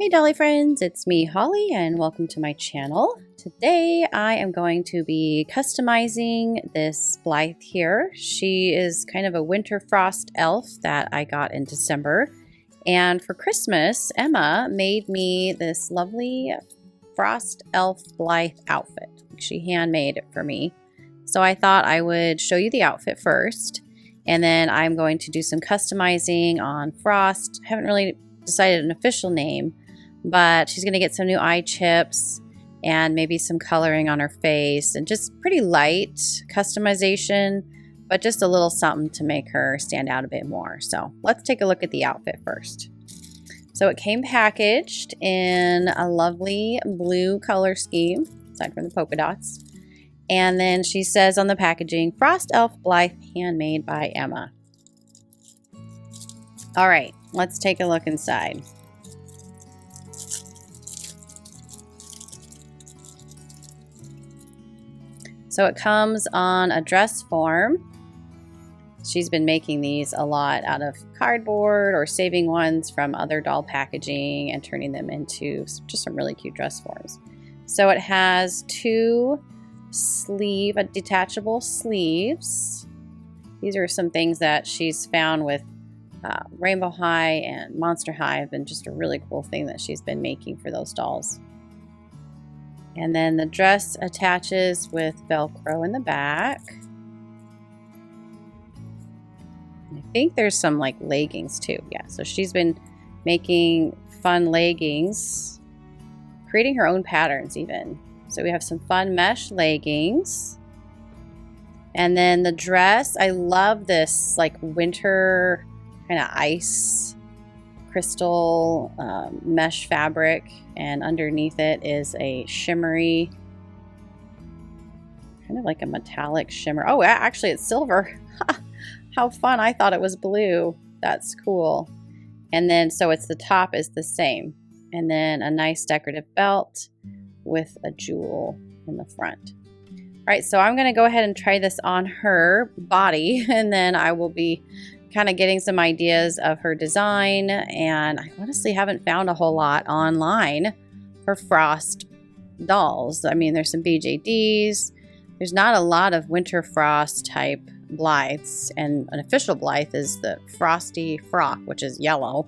Hey Dolly friends, it's me Holly and welcome to my channel. Today I am going to be customizing this Blythe here. She is kind of a winter frost elf that I got in December. And for Christmas, Emma made me this lovely frost elf Blythe outfit. She handmade it for me. So I thought I would show you the outfit first. And then I'm going to do some customizing on Frost. I haven't really decided an official name, but she's going to get some new eye chips and maybe some coloring on her face and just pretty light customization, but just a little something to make her stand out a bit more. So let's take a look at the outfit first. So it came packaged in a lovely blue color scheme, aside from the polka dots. And then she says on the packaging, Frost Elf Blythe, handmade by Emma. All right, let's take a look inside. So it comes on a dress form. She's been making these a lot out of cardboard or saving ones from other doll packaging and turning them into just some really cute dress forms. So it has two detachable sleeves. These are some things that she's found with Rainbow High and Monster High have been just a really cool thing that she's been making for those dolls. And then the dress attaches with Velcro in the back. I think there's some like leggings too. Yeah, so she's been making fun leggings, creating her own patterns even. So we have some fun mesh leggings. And then the dress, I love this like winter kind of ice crystal mesh fabric, and underneath it is a shimmery, kind of like a metallic shimmer. Oh, actually it's silver. How fun. I thought it was blue. That's cool. And then so it's the top is the same, and then a nice decorative belt with a jewel in the front. All right, so I'm going to go ahead and try this on her body, and then I will be kind of getting some ideas of her design. And I honestly haven't found a whole lot online for Frost dolls. I mean, there's some BJDs. There's not a lot of winter frost type Blythes, and an official Blythe is the Frosty Frock, which is yellow.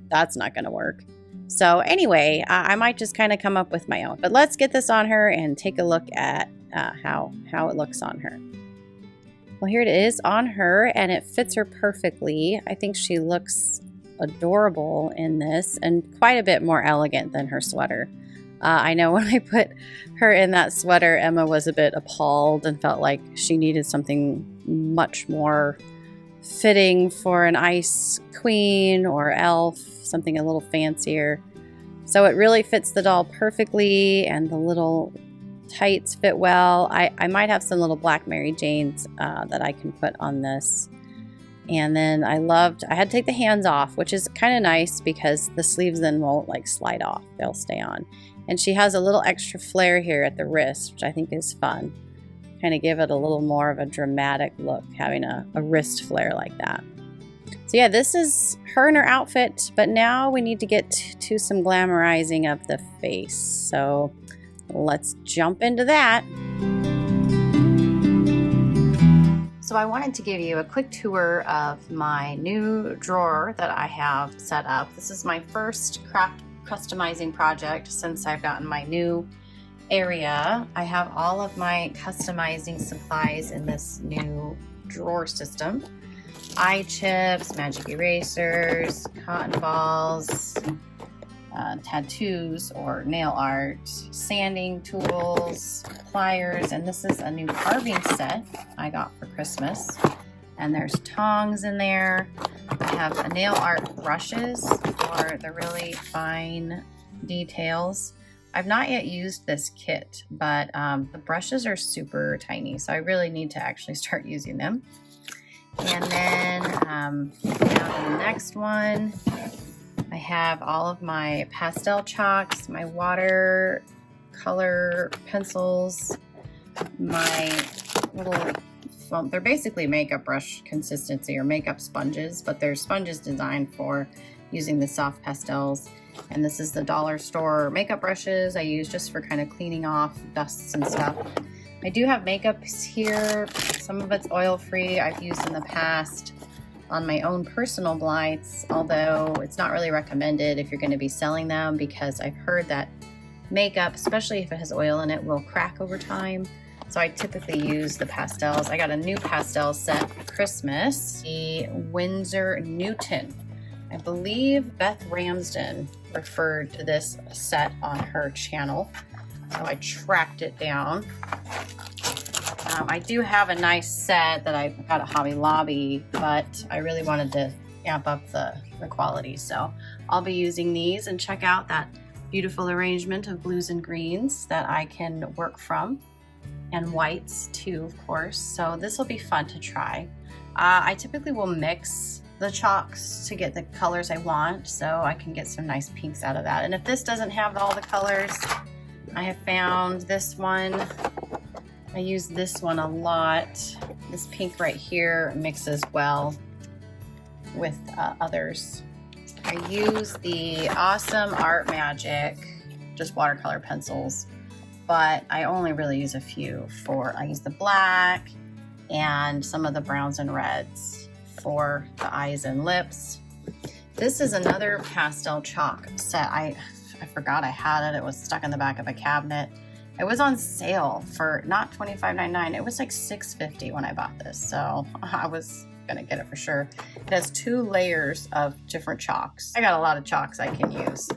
That's not going to work. So anyway, I might just kind of come up with my own. But let's get this on her and take a look at how it looks on her. Well, here it is on her, and it fits her perfectly. I think she looks adorable in this and quite a bit more elegant than her sweater. I know when I put her in that sweater, Emma was a bit appalled and felt like she needed something much more fitting for an ice queen or elf, something a little fancier. So it really fits the doll perfectly, and the little tights fit well. I might have some little black Mary Janes that I can put on this. And then I had to take the hands off, which is kind of nice because the sleeves then won't like slide off. They'll stay on. And she has a little extra flare here at the wrist, which I think is fun. Kind of give it a little more of a dramatic look, having a wrist flare like that. So yeah, this is her and her outfit, but now we need to get to some glamorizing of the face. So let's jump into that. So I wanted to give you a quick tour of my new drawer that I have set up. This is my first craft customizing project since I've gotten my new area. I have all of my customizing supplies in this new drawer system. Eye chips, magic erasers, cotton balls, tattoos or nail art, sanding tools, pliers, and this is a new carving set I got for Christmas. And there's tongs in there. I have nail art brushes for the really fine details. I've not yet used this kit, but the brushes are super tiny, so I really need to actually start using them. And then down to the next one, I have all of my pastel chalks, my watercolor pencils, my little, well, they're basically makeup brush consistency or makeup sponges, but they're sponges designed for using the soft pastels. And this is the dollar store makeup brushes I use just for kind of cleaning off dusts and stuff. I do have makeups here. Some of it's oil-free I've used in the past on my own personal Blythes, although it's not really recommended if you're going to be selling them, because I've heard that makeup, especially if it has oil in it, will crack over time. So I typically use the pastels. I got a new pastel set for Christmas, the Winsor Newton. I believe Beth Ramsden referred to this set on her channel, so I tracked it down. I do have a nice set that I got at Hobby Lobby, but I really wanted to amp up the quality. So I'll be using these, and check out that beautiful arrangement of blues and greens that I can work from, and whites too, of course. So this will be fun to try. I typically will mix the chalks to get the colors I want, so I can get some nice pinks out of that. And if this doesn't have all the colors, I have found this one. I use this one a lot. This pink right here mixes well with others. I use the awesome Art Magic, just watercolor pencils, but I only really use a few I use the black and some of the browns and reds for the eyes and lips. This is another pastel chalk set. I forgot I had it. It was stuck in the back of a cabinet. It was on sale for not $25.99. It was like $6.50 when I bought this, so I was gonna get it for sure. It has 2 layers of different chalks. I got a lot of chalks I can use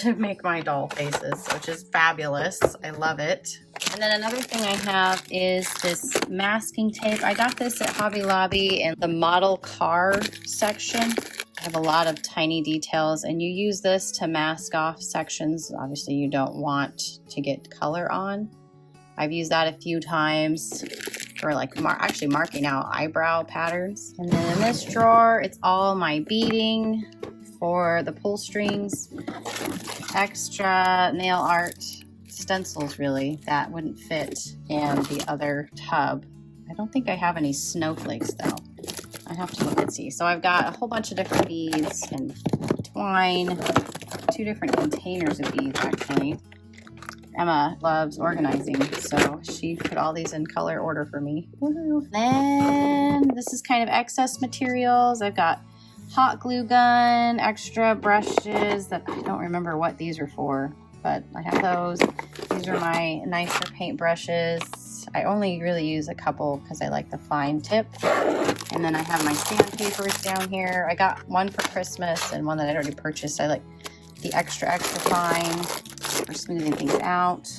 to make my doll faces, which is fabulous. I love it. And then another thing I have is this masking tape. I got this at Hobby Lobby in the model car section. I have a lot of tiny details, and you use this to mask off sections obviously you don't want to get color on. I've used that a few times for like actually marking out eyebrow patterns. And then in this drawer, it's all my beading for the pull strings, extra nail art stencils really that wouldn't fit in the other tub. I don't think I have any snowflakes though. I have to look and see. So I've got a whole bunch of different beads and twine, 2 different containers of beads actually. Emma loves organizing, so she put all these in color order for me. Woohoo. Then this is kind of excess materials. I've got hot glue gun, extra brushes that I don't remember what these are for, but I have those. These are my nicer paint brushes. I only really use a couple because I like the fine tip. And then I have my sandpapers down here. I got one for Christmas and one that I'd already purchased. I like the extra fine for smoothing things out.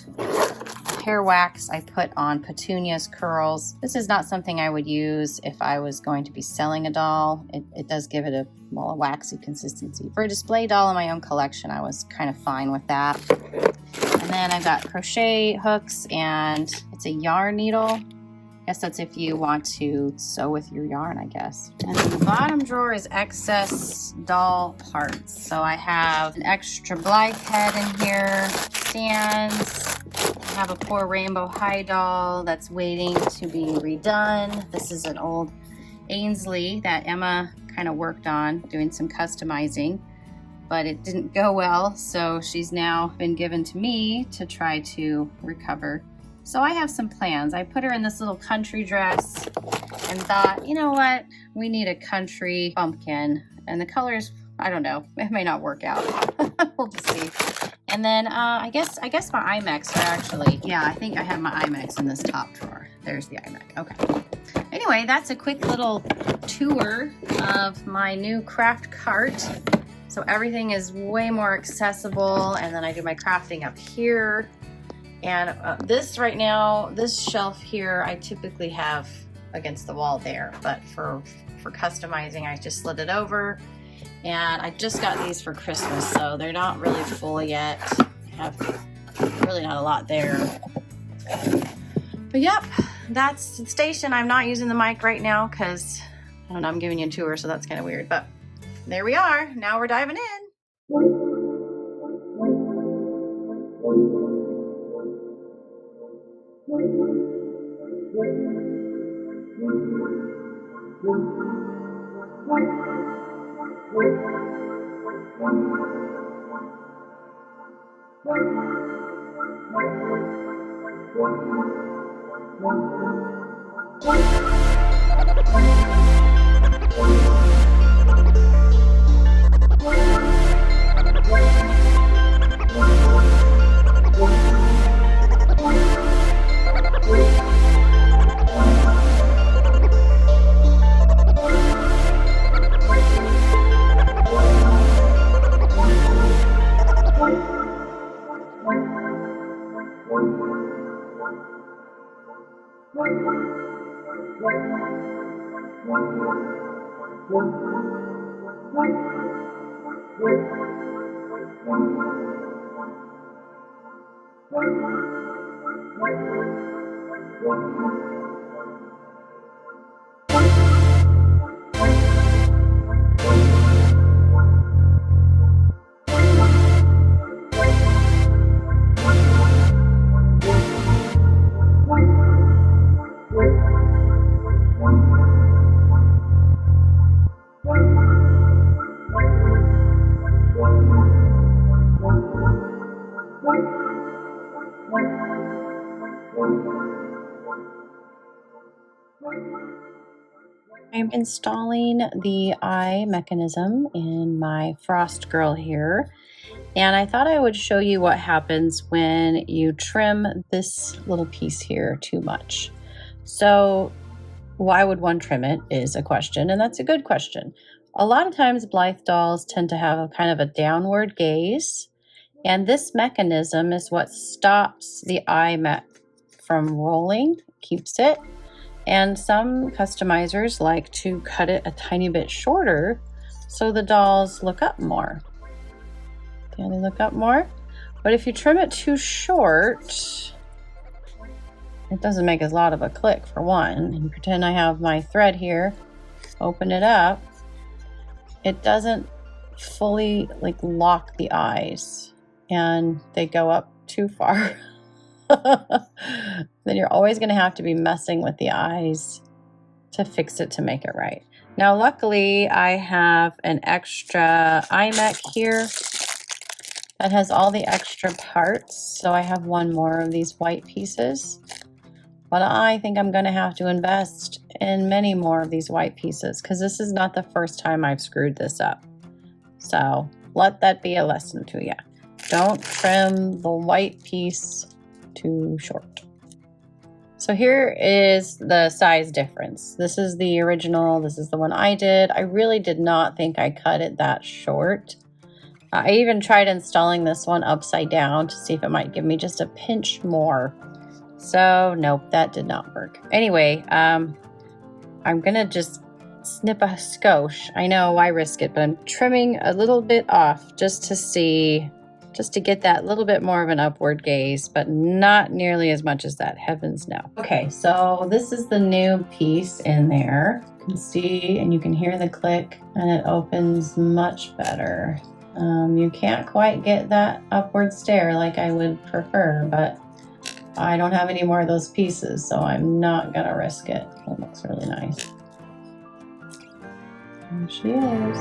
Hair wax I put on Petunia's curls. This is not something I would use if I was going to be selling a doll. It does give it a waxy consistency. For a display doll in my own collection, I was kind of fine with that. And then I've got crochet hooks, and it's a yarn needle. I guess that's if you want to sew with your yarn, I guess. And then the bottom drawer is excess doll parts. So I have an extra Blythe head in here, stands. I have a poor rainbow high doll that's waiting to be redone. This is an old Ainsley that Emma kind of worked on doing some customizing, but it didn't go well. So she's now been given to me to try to recover. So I have some plans. I put her in this little country dress and thought, you know what? We need a country pumpkin. And the colors, I don't know, it may not work out. We'll just see. And then I guess my IMAX are actually, yeah, I think I have my IMAX in this top drawer. There's the IMAX. Okay. Anyway, that's a quick little tour of my new craft cart. So everything is way more accessible. And then I do my crafting up here. And this right now, this shelf here, I typically have against the wall there, but for customizing, I just slid it over. And I just got these for Christmas, so they're not really full yet. I have really not a lot there. But yep, that's the station. I'm not using the mic right now because, I don't know, I'm giving you a tour, so that's kind of weird. But there we are. Now we're diving in. I'm installing the eye mechanism in my Frost Girl here, and I thought I would show you what happens when you trim this little piece here too much. So why would one trim it is a question, and that's a good question. A lot of times Blythe dolls tend to have a kind of a downward gaze, and this mechanism is what stops the eye from rolling, keeps it. And some customizers like to cut it a tiny bit shorter so the dolls look up more. Can they look up more? But if you trim it too short, it doesn't make as loud of a click for one. And pretend I have my thread here, open it up. It doesn't fully lock the eyes and they go up too far. Then you're always going to have to be messing with the eyes to fix it to make it right. Now, luckily, I have an extra eye mech here that has all the extra parts. So I have one more of these white pieces. But I think I'm going to have to invest in many more of these white pieces because this is not the first time I've screwed this up. So let that be a lesson to you. Don't trim the white piece too short. So here is the size difference. This is the original. This is the one I did. I really did not think I cut it that short. I even tried installing this one upside down to see if it might give me just a pinch more. So nope, that did not work. Anyway, I'm gonna just snip a skosh. I know, why risk it, but I'm trimming a little bit off just to get that little bit more of an upward gaze, but not nearly as much as that, heavens no. Okay, so this is the new piece in there. You can see and you can hear the click and it opens much better. You can't quite get that upward stare like I would prefer, but I don't have any more of those pieces, so I'm not gonna risk it. It looks really nice. There she is.